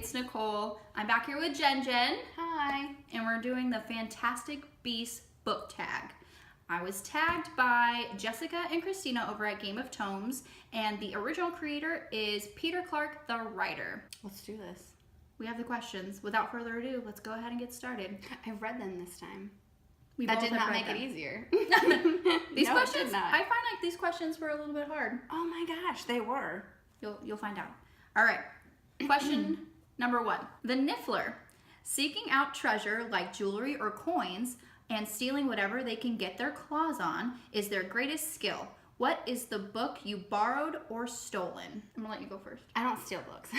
it's Nicole. I'm back here with Jen. Hi. And we're doing the Fantastic Beasts book tag. I was tagged by Jessica and Christeena over at Game of Tomes, and the original creator is Peter Clark, the writer. Let's do this. We have the questions. Without further ado, let's go ahead and get started. I've read them this time. We that both did have not read make them. it easier. These No, questions, it did not. I find like these questions were a little bit hard. Oh my gosh, they were. You'll find out. All right. Question number 1. The Niffler. Seeking out treasure like jewelry or coins and stealing whatever they can get their claws on is their greatest skill. What is the book you borrowed or stolen? I'm gonna let you go first. I don't steal books.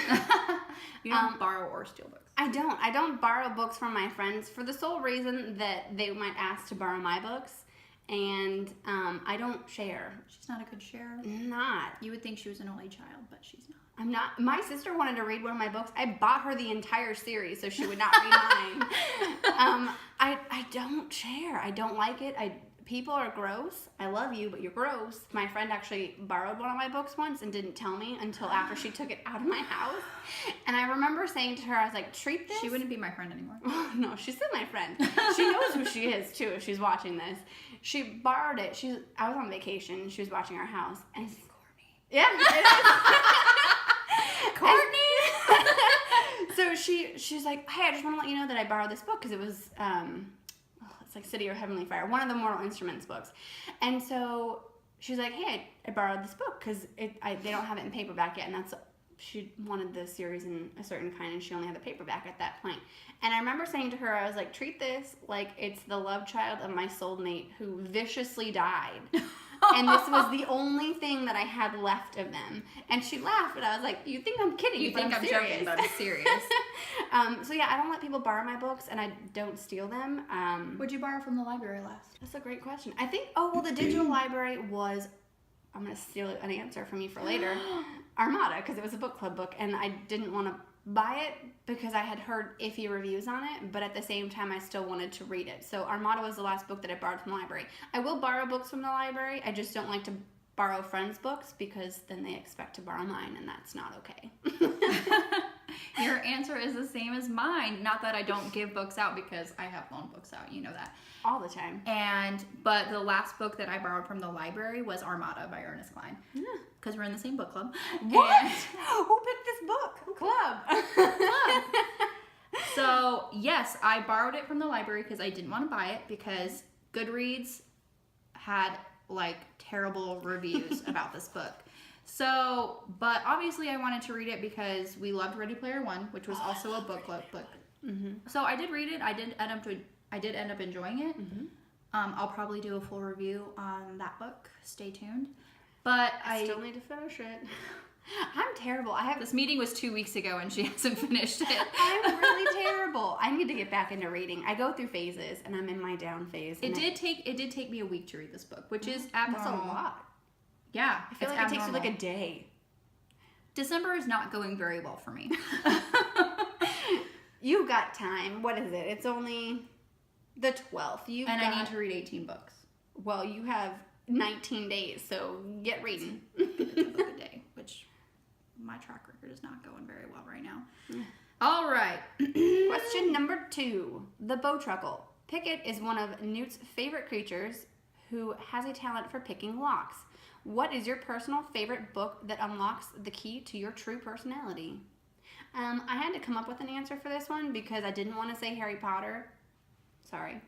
You don't borrow or steal books. I don't borrow books from my friends for the sole reason that they might ask to borrow my books, and I don't share. She's not a good sharer. Not. You would think she was an only child, but she's not. I'm not. My sister wanted to read one of my books. I bought her the entire series so she would not read mine. I don't share. I don't like it. People are gross. I love you, but you're gross. My friend actually borrowed one of my books once and didn't tell me until after she took it out of my house. And I remember saying to her, I was like, treat this. She wouldn't be my friend anymore. No, she's still my friend. She knows who she is, too, if she's watching this. She borrowed it. I was on vacation. She was watching our house. And Courtney. Yeah, it is. Courtney! So she's like, hey, I just want to let you know that I borrowed this book because it was, it's like City or Heavenly Fire, one of the Mortal Instruments books. And so she's like, hey, I borrowed this book because they don't have it in paperback yet, and she wanted the series in a certain kind, and she only had the paperback at that point. And I remember saying to her, I was like, treat this like it's the love child of my soulmate who viciously died. And this was the only thing that I had left of them. And she laughed, but I was like, you think I'm kidding, You think I'm serious. joking, but I'm serious. So yeah, I don't let people borrow my books, and I don't steal them. Would you borrow from the library last? That's a great question. I think, the digital library was, I'm going to steal an answer from you for later, Armada, because it was a book club book, and I didn't want to buy it because I had heard iffy reviews on it, but at the same time, I still wanted to read it. So Armada was the last book that I borrowed from the library. I will borrow books from the library. I just don't like to borrow friends' books because then they expect to borrow mine, and that's not okay. Your answer is the same as mine. Not that I don't give books out, because I have loaned books out. You know that. All the time. But the last book that I borrowed from the library was Armada by Ernest Cline. Yeah. Because we're in the same book club. What? And Who picked this book? Club. So, yes, I borrowed it from the library because I didn't want to buy it because Goodreads had, terrible reviews about this book. So, but obviously I wanted to read it because we loved Ready Player One, which was also a book club book. Mm-hmm. So I did read it. I did end up enjoying it. Mm-hmm. I'll probably do a full review on that book. Stay tuned. But I still need to finish it. I'm terrible. This meeting was 2 weeks ago and she hasn't finished it. I'm really terrible. I need to get back into reading. I go through phases, and I'm in my down phase. It did take me a week to read this book, which is abnormal. That's a lot. Yeah, I feel like it takes you like a day. December is not going very well for me. You've got time. What is it? It's only the 12th. I need to read 18 books. Well, you have 19 days, so get reading. A book a day, which my track record is not going very well right now. All right. Question number 2. The Bowtruckle. Pickett is one of Newt's favorite creatures who has a talent for picking locks. What is your personal favorite book that unlocks the key to your true personality? I had to come up with an answer for this one because I didn't want to say Harry Potter. Sorry.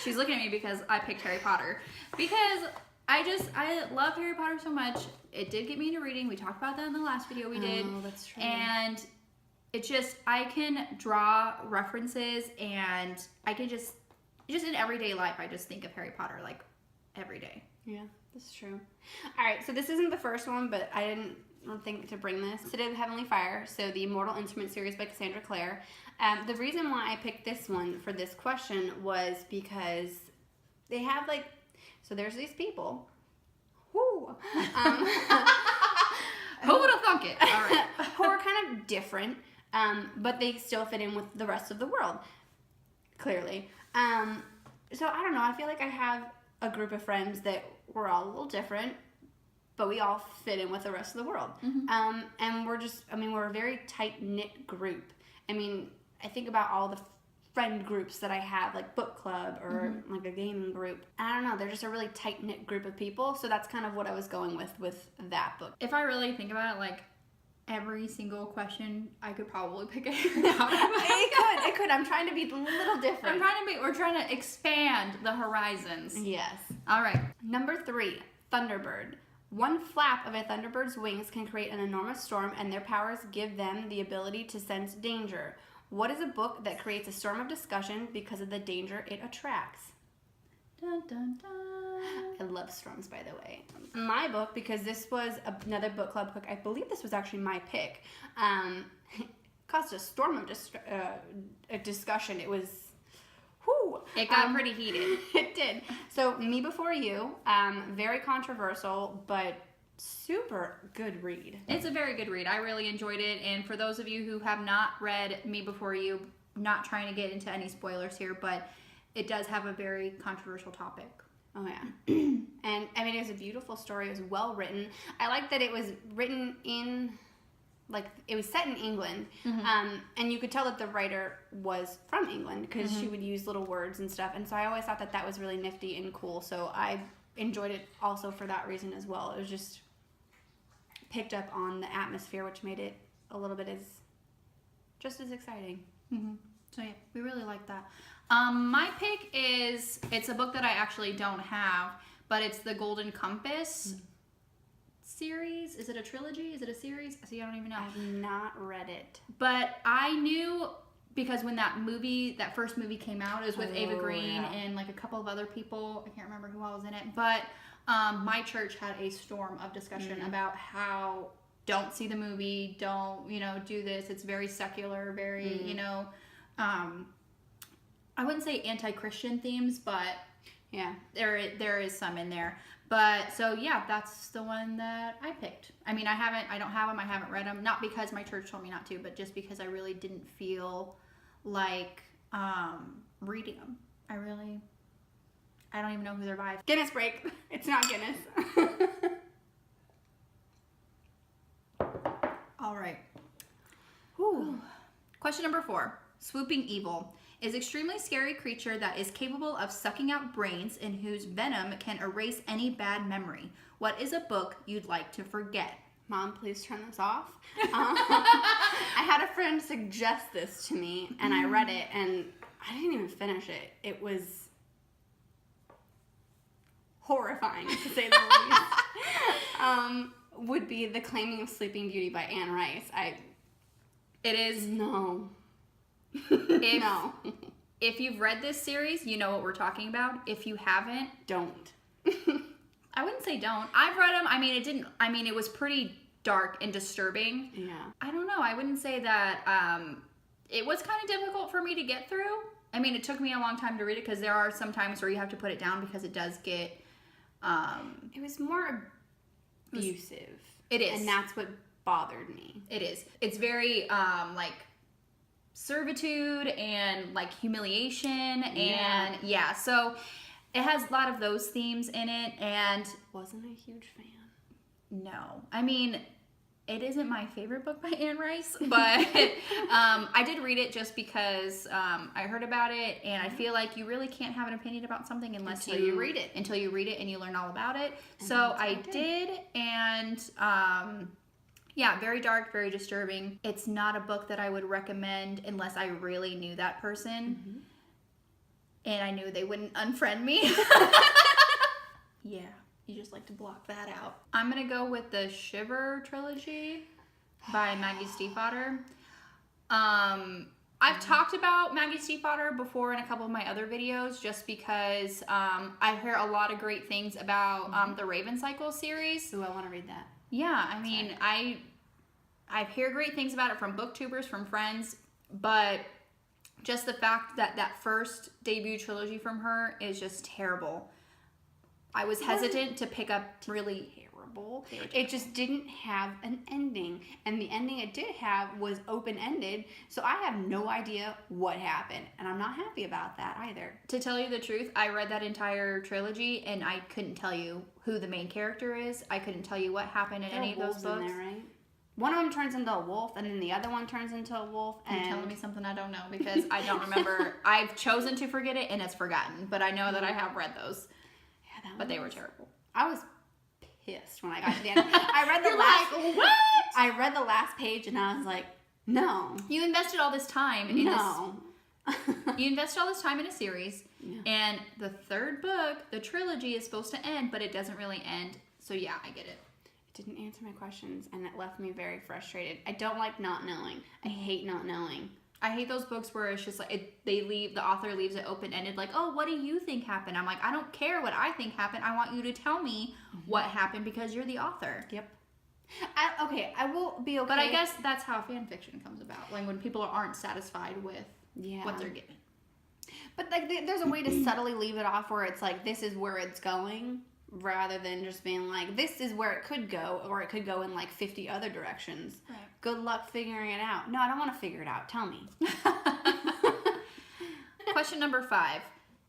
She's looking at me because I picked Harry Potter. Because I love Harry Potter so much. It did get me into reading. We talked about that in the last video we did. Oh, that's true. And it just, I can draw references, and I can just in everyday life, I just think of Harry Potter every day. Yeah, that's true. All right, so this isn't the first one, but I didn't think to bring this. City of Heavenly Fire, so the Mortal Instrument series by Cassandra Clare. The reason why I picked this one for this question was because they have so there's these people. Who? Who would have thunk it? All right. Who are kind of different, but they still fit in with the rest of the world, clearly. So I don't know. I feel like I have a group of friends that we're all a little different, but we all fit in with the rest of the world. And we're a very tight-knit group. I mean, I think about all the friend groups that I have, like book club or like a gaming group. I don't know, they're just a really tight-knit group of people, so that's kind of what I was going with that book. If I really think about it, like, every single question, I could probably pick it out. It could. I'm trying to be a little different. We're trying to expand the horizons. Yes. All right. Number 3, Thunderbird. One flap of a thunderbird's wings can create an enormous storm, and their powers give them the ability to sense danger. What is a book that creates a storm of discussion because of the danger it attracts? Dun, dun, dun. I love storms, by the way. My book, because this was another book club book, I believe this was actually my pick, caused a storm of a discussion. It was, whew. It got pretty heated. It did. So, Me Before You, very controversial, but super good read. It's a very good read. I really enjoyed it. And for those of you who have not read Me Before You, not trying to get into any spoilers here, but it does have a very controversial topic. Oh, yeah. And, I mean, it was a beautiful story. It was well written. I like that it was written in, like, it was set in England. And you could tell that the writer was from England because she would use little words and stuff. And so I always thought that that was really nifty and cool. So I enjoyed it also for that reason as well. It was just picked up on the atmosphere, which made it a little bit just as exciting. So yeah, we really like that. My pick is, it's a book that I actually don't have, but it's the Golden Compass series. Is it a trilogy? Is it a series? See, I don't even know. I've not read it. But I knew, because when that first movie came out, it was with Ava Green and like a couple of other people. I can't remember who all was in it. But my church had a storm of discussion about how don't see the movie, don't, do this. It's very secular, very, I wouldn't say anti-Christian themes, but yeah, there is some in there. But so yeah, that's the one that I picked. I mean, I don't have them. I haven't read them, not because my church told me not to, but just because I really didn't feel like reading them. I don't even know who they're by. Guinness break. It's not Guinness. All right. Whew. Question number 4. Swooping Evil is extremely scary creature that is capable of sucking out brains and whose venom can erase any bad memory. What is a book you'd like to forget? Mom, please turn this off. I had a friend suggest this to me, and I read it, and I didn't even finish it. It was horrifying, to say the least. Would be The Claiming of Sleeping Beauty by Anne Rice. It is... No. No. If you've read this series, you know what we're talking about. If you haven't, don't. I wouldn't say don't. I've read them. It was pretty dark and disturbing. Yeah. I don't know. I wouldn't say that it was kind of difficult for me to get through. I mean, it took me a long time to read it because there are some times where you have to put it down because it does get... it was more abusive. It is. And that's what bothered me. It is. It's very, servitude and like humiliation and so it has a lot of those themes in it, and wasn't a huge fan. No, I mean, it isn't my favorite book by Anne Rice, but I did read it just because I heard about it, and I feel like you really can't have an opinion about something until you read it and you learn all about it. And so I did, and yeah, very dark, very disturbing. It's not a book that I would recommend unless I really knew that person. And I knew they wouldn't unfriend me. Yeah, you just like to block that out. I'm going to go with the Shiver trilogy by Maggie Stiefvater. I've talked about Maggie Stiefvater before in a couple of my other videos just because I hear a lot of great things about the Raven Cycle series. Ooh, I want to read that. Yeah, I mean, I hear great things about it from booktubers, from friends, but just the fact that that first debut trilogy from her is just terrible. I was hesitant to pick up really horrible. They were It just didn't have an ending. And the ending it did have was open-ended. So I have no idea what happened. And I'm not happy about that either. To tell you the truth, I read that entire trilogy and I couldn't tell you who the main character is. I couldn't tell you what happened in any of those books. In there, right? One of them turns into a wolf, and then the other one turns into a wolf. And You're telling me something I don't know because I don't remember. I've chosen to forget it, and it's forgotten. But I know that I have read those. Yeah, but they were terrible. I was pissed when I got to the end. I read the I read the last page, and I was like, no. You invested all this time in no. You invested all this time in a series, yeah. and the third book, the trilogy, is supposed to end, but it doesn't really end. So yeah, I get it. Didn't answer my questions, and it left me very frustrated. I don't like not knowing. I hate not knowing. I hate those books where it's just like the author leaves it open-ended, like, oh, what do you think happened? I'm like, I don't care what I think happened. I want you to tell me what happened because you're the author. Yep. I will be okay. But I guess that's how fan fiction comes about, like when people aren't satisfied with what they're given. But like, there's a way to subtly leave it off where it's like, this is where it's going. Rather than just being like, this is where it could go, or it could go in like 50 other directions. Right. Good luck figuring it out. No, I don't want to figure it out. Tell me. Question number 5.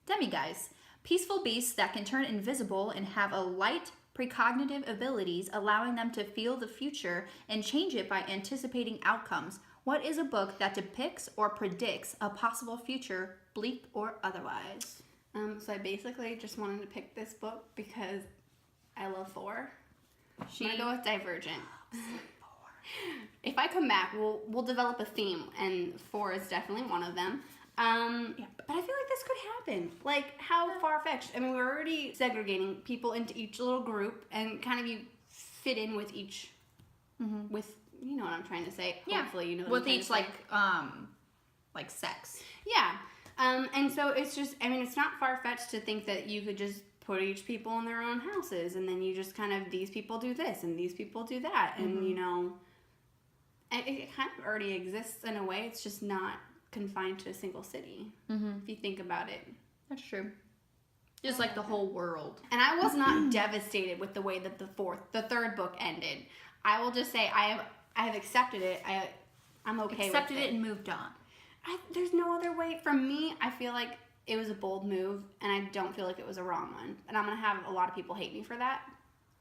Demiguise. Peaceful beasts that can turn invisible and have a light precognitive abilities, allowing them to feel the future and change it by anticipating outcomes. What is a book that depicts or predicts a possible future, bleak or otherwise? So I basically just wanted to pick this book because I love Thor. I'm gonna go with Divergent. If I come back, we'll develop a theme, and Thor is definitely one of them. But I feel like this could happen. Like, how far-fetched? I mean, we're already segregating people into each little group, and kind of you fit in with each, with, you know what I'm trying to say. Hopefully, you know what I'm trying to say. Like sex. Yeah. And so it's just, I mean, it's not far-fetched to think that you could just put each people in their own houses, and then you just kind of, these people do this, and these people do that, and, you know, it kind of already exists in a way. It's just not confined to a single city, if you think about it. That's true. Just like the whole world. And I was not devastated with the way that the third book ended. I will just say I have accepted it. I'm okay with it. Accepted it and moved on. There's no other way. For me, I feel like it was a bold move, and I don't feel like it was a wrong one. And I'm gonna have a lot of people hate me for that.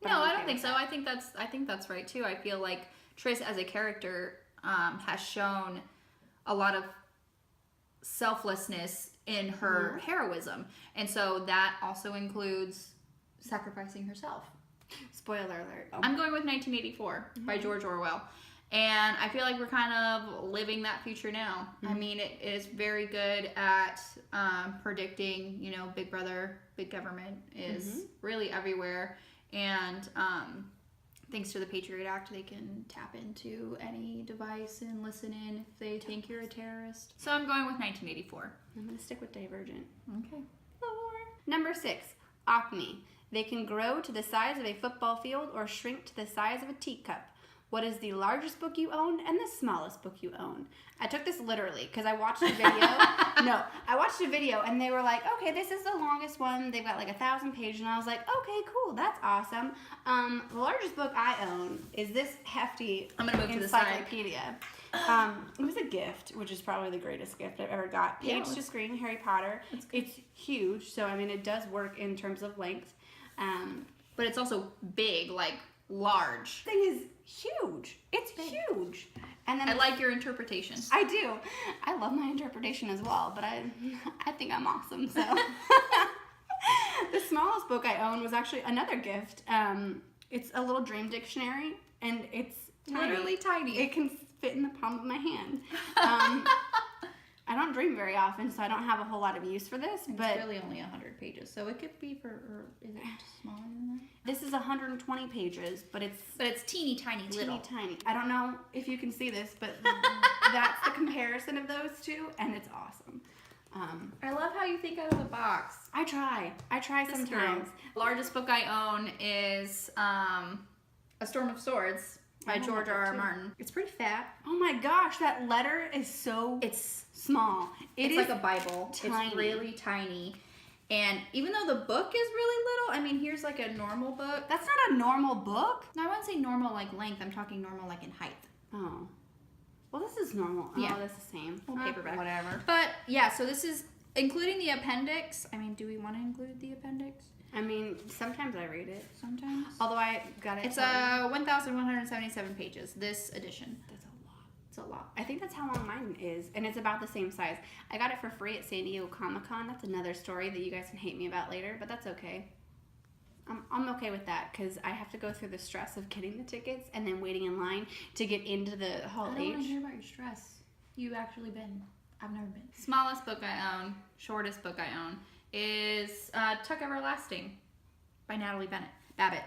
No, I don't think so. I think that's right too. I feel like Triss as a character has shown a lot of selflessness in her heroism, and so that also includes sacrificing herself. Spoiler alert. I'm going with 1984 by George Orwell. And I feel like we're kind of living that future now. I mean, it is very good at predicting, you know, Big Brother, Big Government is really everywhere. And thanks to the Patriot Act, they can tap into any device and listen in if they think you're a terrorist. So I'm going with 1984. I'm going to stick with Divergent. Okay. Number 6, Acme. They can grow to the size of a football field or shrink to the size of a teacup. What is the largest book you own and the smallest book you own? I took this literally because I watched a video. I watched a video and they were like, okay, this is the longest one. They've got like 1,000 pages. And I was like, okay, cool. That's awesome. The largest book I own is this hefty encyclopedia. It was a gift, which is probably the greatest gift I've ever got. Page to screen, Harry Potter. It's huge. So, I mean, it does work in terms of length. But it's also big, like large. Thing is huge. It's huge. And then I like your interpretation. I do. I love my interpretation as well, but I think I'm awesome. So the smallest book I own was actually another gift. It's a little dream dictionary, and it's tiny. Literally tiny. It can fit in the palm of my hand. I don't dream very often, so I don't have a whole lot of use for this. But it's really only 100 pages, so it could be for. Or is it smaller than that? This is 120 pages, but it's teeny tiny, little. Tiny. I don't know if you can see this, but that's the comparison of those two, and it's awesome. I love how you think out of the box. I try sometimes. The largest book I own is A Storm of Swords by George R.R. Martin. It's pretty fat. Oh my gosh, that letter is so it's small. It's like a Bible. Tiny. It's really tiny. And even though the book is really little, I mean, here's like a normal book. That's not a normal book. No, I wouldn't say normal like length. I'm talking normal like in height. Oh. Well, this is normal. Yeah. Oh, that's the same. Paperback. Whatever. But yeah, so this is including the appendix. I mean, do we want to include the appendix? I mean, sometimes I read it. Sometimes. Although I got it. It's 1,177 pages, this edition. That's a lot. It's a lot. I think that's how long mine is, and it's about the same size. I got it for free at San Diego Comic-Con. That's another story that you guys can hate me about later, but that's okay. I'm okay with that because I have to go through the stress of getting the tickets and then waiting in line to get into the Hall I don't want to H. hear about your stress. You've actually been. I've never been. Smallest book I own, shortest book I own, is Tuck Everlasting by Natalie Babbitt.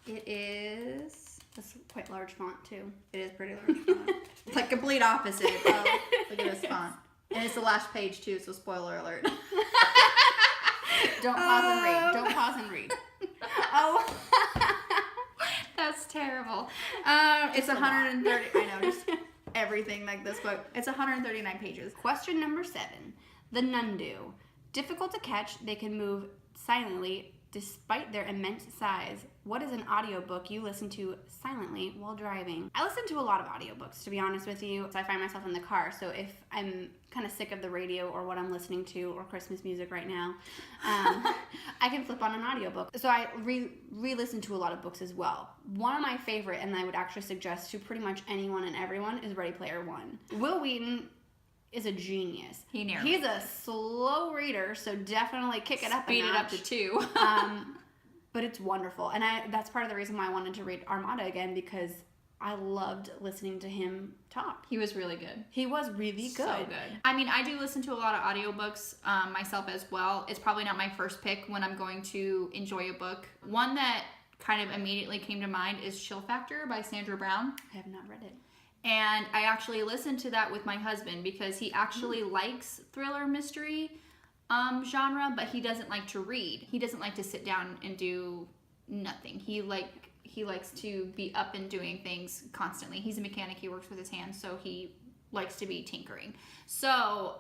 It is... That's quite large font, too. It is pretty large font. It's like complete opposite. Look at this font. And it's the last page, too, so spoiler alert. Don't pause and read. Don't pause and read. Oh. That's terrible. It's 130. I know, just everything like this book. It's 139 pages. Question number 7. The Nundu. Difficult to catch, they can move silently despite their immense size. What is an audiobook you listen to silently while driving? I listen to a lot of audiobooks, to be honest with you. So I find myself in the car. So if I'm kind of sick of the radio or what I'm listening to or Christmas music right now, I can flip on an audiobook. So I re-listen to a lot of books as well. One of my favorite, and I would actually suggest to pretty much anyone and everyone, is Ready Player One. Will Wheaton is a genius. He's a slow reader, so definitely kick it up a notch. Speed it up to 2. But it's wonderful. And that's part of the reason why I wanted to read Armada again, because I loved listening to him talk. He was really good. He was really good. So good. I mean, I do listen to a lot of audiobooks myself as well. It's probably not my first pick when I'm going to enjoy a book. One that kind of immediately came to mind is Chill Factor by Sandra Brown. I have not read it. And I actually listened to that with my husband because he actually likes thriller mystery genre, but he doesn't like to read. He doesn't like to sit down and do nothing. He likes to be up and doing things constantly. He's a mechanic. He works with his hands, so he likes to be tinkering. So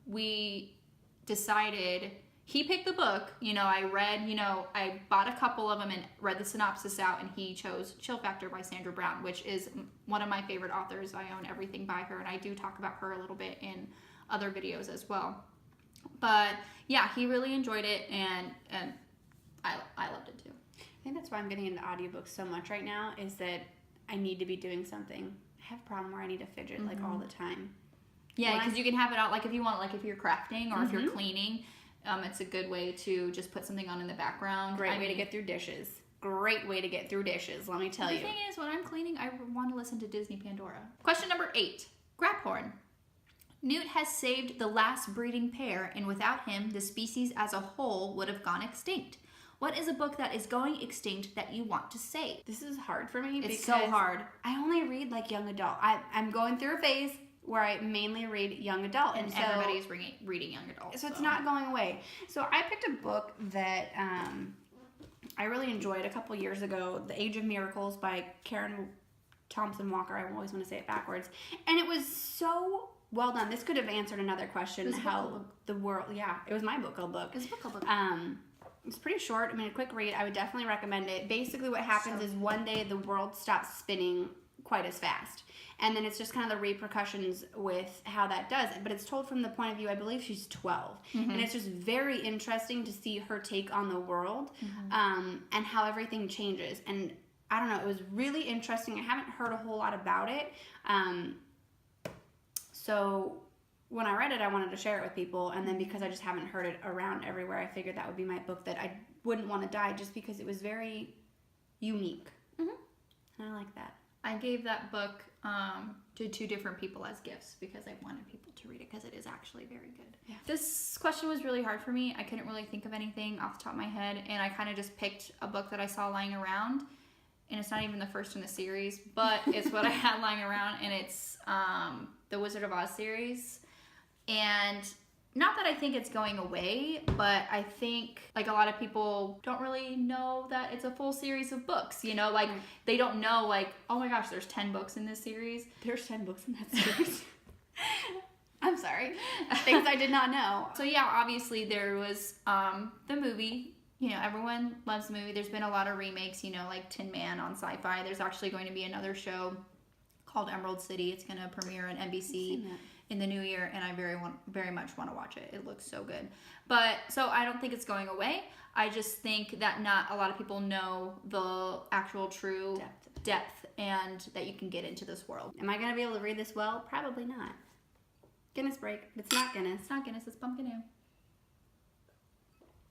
we decided... He picked the book, I bought a couple of them and read the synopsis out, and he chose Chill Factor by Sandra Brown, which is one of my favorite authors. I own everything by her, and I do talk about her a little bit in other videos as well. But yeah, he really enjoyed it, and I loved it too. I think that's why I'm getting into audiobooks so much right now, is that I need to be doing something. I have a problem where I need to fidget like all the time. Yeah, because you can have it out, like if you want, like if you're crafting or if you're cleaning. It's a good way to just put something on in the background. Great way to get through dishes. Great way to get through dishes, let me tell you. The thing is, when I'm cleaning, I want to listen to Disney Pandora. Question number 8. Graphorn. Newt has saved the last breeding pair, and without him, the species as a whole would have gone extinct. What is a book that is going extinct that you want to save? This is hard for me It's because so hard. I only read like young adult. I'm going through a phase where I mainly read young adult. And so everybody's reading young adult. So it's not going away. So I picked a book that I really enjoyed a couple years ago, The Age of Miracles by Karen Thompson Walker. I always want to say it backwards. And it was so well done. This could have answered another question. How the world, it was my book club book. It's a book club book. It's pretty short. I mean, a quick read. I would definitely recommend it. Basically what happens is one day the world stops spinning quite as fast. And then it's just kind of the repercussions with how that does it. But it's told from the point of view, I believe she's 12. And it's just very interesting to see her take on the world and how everything changes. And I don't know, it was really interesting. I haven't heard a whole lot about it. So when I read it, I wanted to share it with people. And then because I just haven't heard it around everywhere, I figured that would be my book that I wouldn't want to die just because it was very unique. And I like that. I gave that book to 2 different people as gifts because I wanted people to read it because it is actually very good. Yeah. This question was really hard for me. I couldn't really think of anything off the top of my head, and I kind of just picked a book that I saw lying around, and it's not even the first in the series, but it's what I had lying around, and it's the Wizard of Oz series. And not that I think it's going away, but I think like a lot of people don't really know that it's a full series of books, like they don't know like, oh my gosh, there's 10 books in this series. There's 10 books in that series. I'm I'm sorry. Things I did not know. So yeah, obviously there was the movie. You know, everyone loves the movie. There's been a lot of remakes, you know, like Tin Man on Sci-Fi. There's actually going to be another show called Emerald City. It's going to premiere on NBC in the new year, and I very much want to watch it. It looks so good. But so I don't think it's going away. I just think that not a lot of people know the actual true depth and that you can get into this world. Am I going to be able to read this well? Probably not. Guinness break. It's not Guinness. It's not Guinness, it's Pumpkin Ale.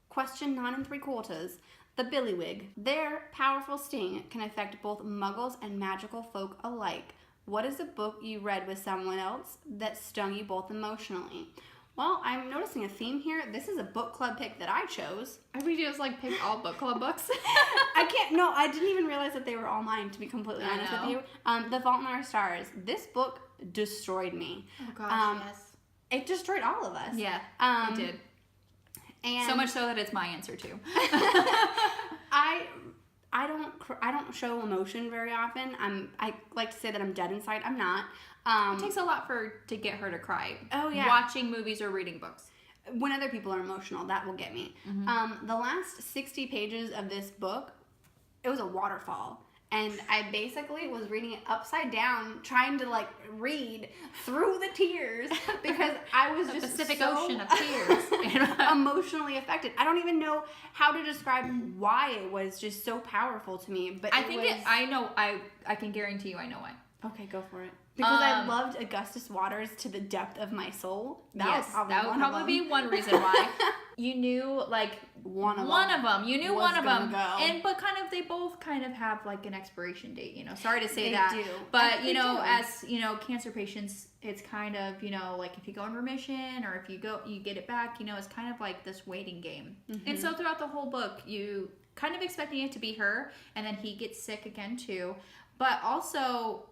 Question 9 3/4. The Billywig. Their powerful sting can affect both muggles and magical folk alike. What is a book you read with someone else that stung you both emotionally? Well, I'm noticing a theme here. This is a book club pick that I chose. We just like pick all book club books. I didn't even realize that they were all mine, to be completely honest with you. The Fault in Our Stars. This book destroyed me. Oh gosh, yes. It destroyed all of us. Yeah, it did. And so much so that it's my answer too. I don't show emotion very often. I like to say that I'm dead inside. I'm not. It takes a lot to get her to cry. Oh yeah. Watching movies or reading books. When other people are emotional, that will get me. The last 60 pages of this book, it was a waterfall. And I basically was reading it upside down, trying to like read through the tears because I was just Pacific so Ocean of tears. emotionally affected. I don't even know how to describe why it was just so powerful to me. But I can guarantee you I know why. Okay, go for it. Because I loved Augustus Waters to the depth of my soul. That would probably be one reason why. You knew like one of them. You knew one of them. But kind of they both kind of have like an expiration date, you know. Sorry to say that. They do. But you know, as you know, cancer patients, it's kind of, you know, like if you go in remission or if you get it back, you know, it's kind of like this waiting game. And so throughout the whole book, you kind of expecting it to be her, and then he gets sick again too. But also,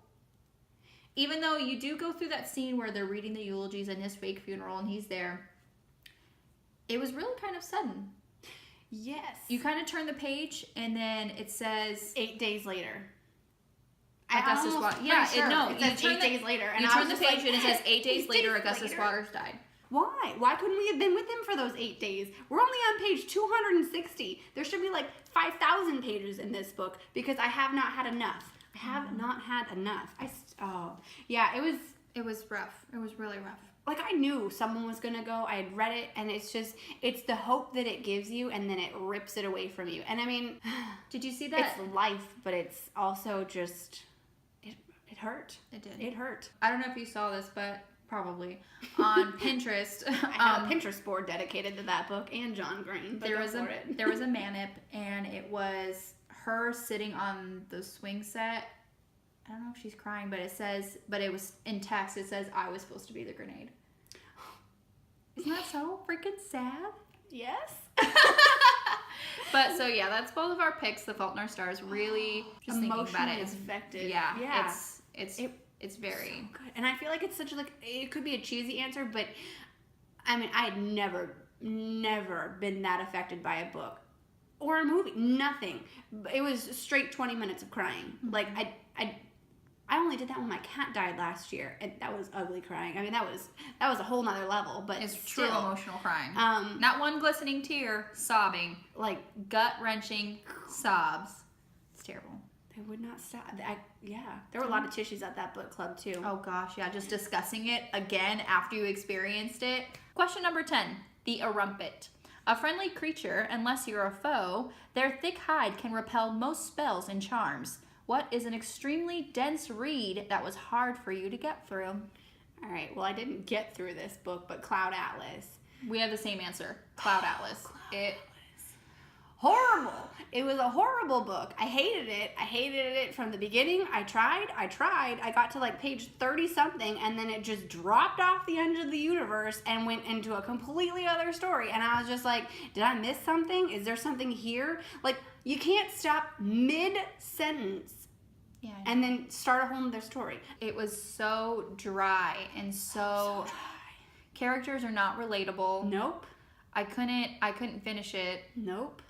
even though you do go through that scene where they're reading the eulogies in his fake funeral and he's there, it was really kind of sudden. Yes. You kind of turn the page and then it says 8 days later. Augustus Waters. Yeah, sure. it says 8 days later. And you I turn the page and it says 8 days later, Augustus later? Waters died. Why? Why couldn't we have been with him for those 8 days? We're only on page 260. There should be like 5,000 pages in this book because I have not had enough. I have not had enough. Yeah, it was rough. It was really rough. Like I knew someone was gonna go. I had read it, and it's the hope that it gives you, and then it rips it away from you. And I mean, did you see that? It's life, but it's also just it hurt. It did. It hurt. I don't know if you saw this, but probably on Pinterest. I have a Pinterest board dedicated to that book and John Green. There was a manip, and it was her sitting on the swing set. I don't know if she's crying, but it was in text. It says, "I was supposed to be the grenade." Isn't that so freaking sad? Yes. But so yeah, that's both of our picks. The Fault in Our Stars. Really, just thinking about it, it's affected. Yeah. It's very so good. And I feel like it's such it could be a cheesy answer, but I mean, I had never been that affected by a book or a movie. Nothing. It was straight 20 minutes of crying. Like I only did that when my cat died last year, and that was ugly crying. I mean, that was a whole nother level, but it's still, true emotional crying. Not one glistening tear, sobbing, like gut-wrenching sobs. It's terrible. They would not stop. There were a lot of tissues at that book club too. Oh gosh, yeah, just discussing it again after you experienced it. Question number 10, the Erumpet. A friendly creature, unless you're a foe, their thick hide can repel most spells and charms. What is an extremely dense read that was hard for you to get through? All right, well, I didn't get through this book, but Cloud Atlas. We have the same answer. Cloud Atlas. Horrible. It was a horrible book. I hated it from the beginning. I tried. I got to like page 30 something, and then it just dropped off the edge of the universe and went into a completely other story. And I was just like, did I miss something? Is there something here? Like, you can't stop mid-sentence and then start a whole other story. It was so dry and so dry. Characters are not relatable. Nope. I couldn't finish it. Nope.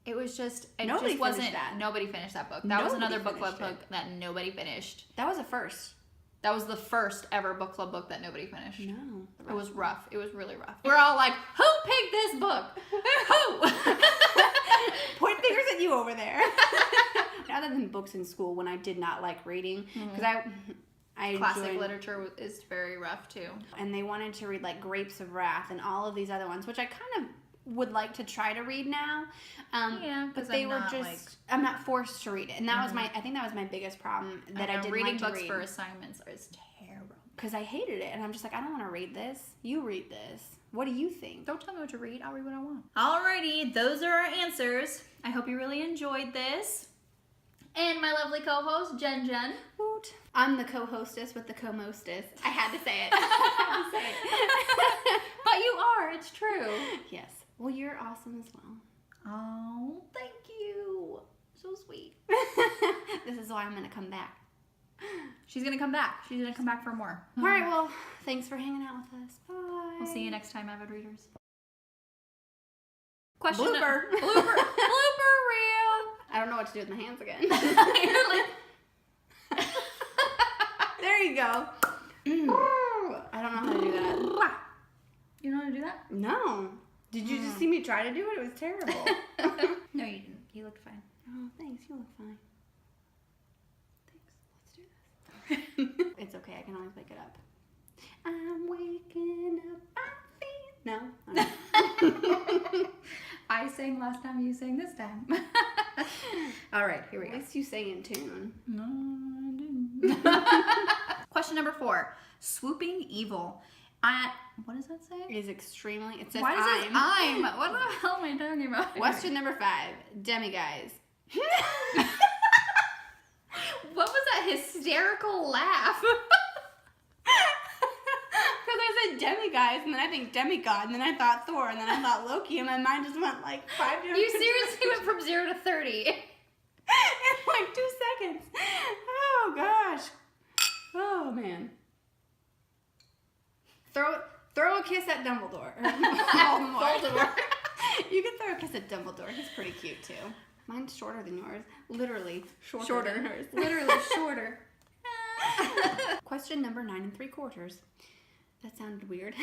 It was just, nobody finished that book. That was another book club book that nobody finished. That was a first. That was the first ever book club book that nobody finished. No. It was rough. It was really rough. We're all like, who picked this book? Who? Point fingers at you over there. Other than books in school, when I did not like reading, because I Classic enjoyed, literature is very rough too. and they wanted to read like Grapes of Wrath and all of these other ones, which I kind of would like to try to read now. Yeah, but they were just I'm not forced to read it, and that was I think that was my biggest problem that I didn't reading like to books read. for assignments is terrible. Because I hated it, and I'm just like, I don't want to read this. You read this. What do you think? Don't tell me what to read. I'll read what I want. Alrighty, those are our answers. I hope you really enjoyed this. And my lovely co-host, Jen. Woot. I'm the co-hostess with the co-mostess. I had to say it. But you are. It's true. Yes. Well, you're awesome as well. Oh, thank you. So sweet. This is why I'm going to come back. She's going to come back. She's going to come back for more. All right, well, thanks for hanging out with us. Bye. We'll see you next time, avid readers. Blooper. Blooper reel. I don't know what to do with my hands again. You're like... There you go. I don't know how to do that. You know how to do that? No. Did you just see me try to do it? It was terrible. No, you didn't. You looked fine. Oh, thanks. You look fine. Thanks. Let's do this. It's okay. I can always make it up. I'm waking up. No. I sang last time. You sang this time. All right. Here we At go. least you sang in tune. No, I didn't. Question number 4. Swooping evil. What does that say? Is extremely. It says Why does it say I'm. What the hell am I talking about? Question number 5. Demiguise. What was that hysterical laugh? Because I said demiguise, and then I think demigod, and then I thought Thor, and then I thought Loki, and my mind just went like 5 different. You seriously went from 0 to 30. In like 2 seconds. Oh gosh. Oh man. Throw a kiss at Dumbledore. Voldemort. You can throw a kiss at Dumbledore. He's pretty cute too. Mine's shorter than yours. Literally shorter than hers. Literally shorter. Question number 9 3/4. That sounded weird.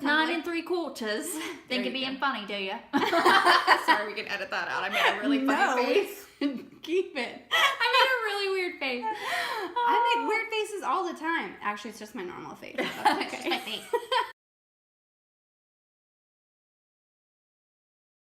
9 3/4. Think you you're being go. funny, do you? Sorry, we can edit that out. I made a really funny face. Keep it. I made a really weird face. I make weird faces all the time. Actually, it's just my normal face. That's okay. It's just my face.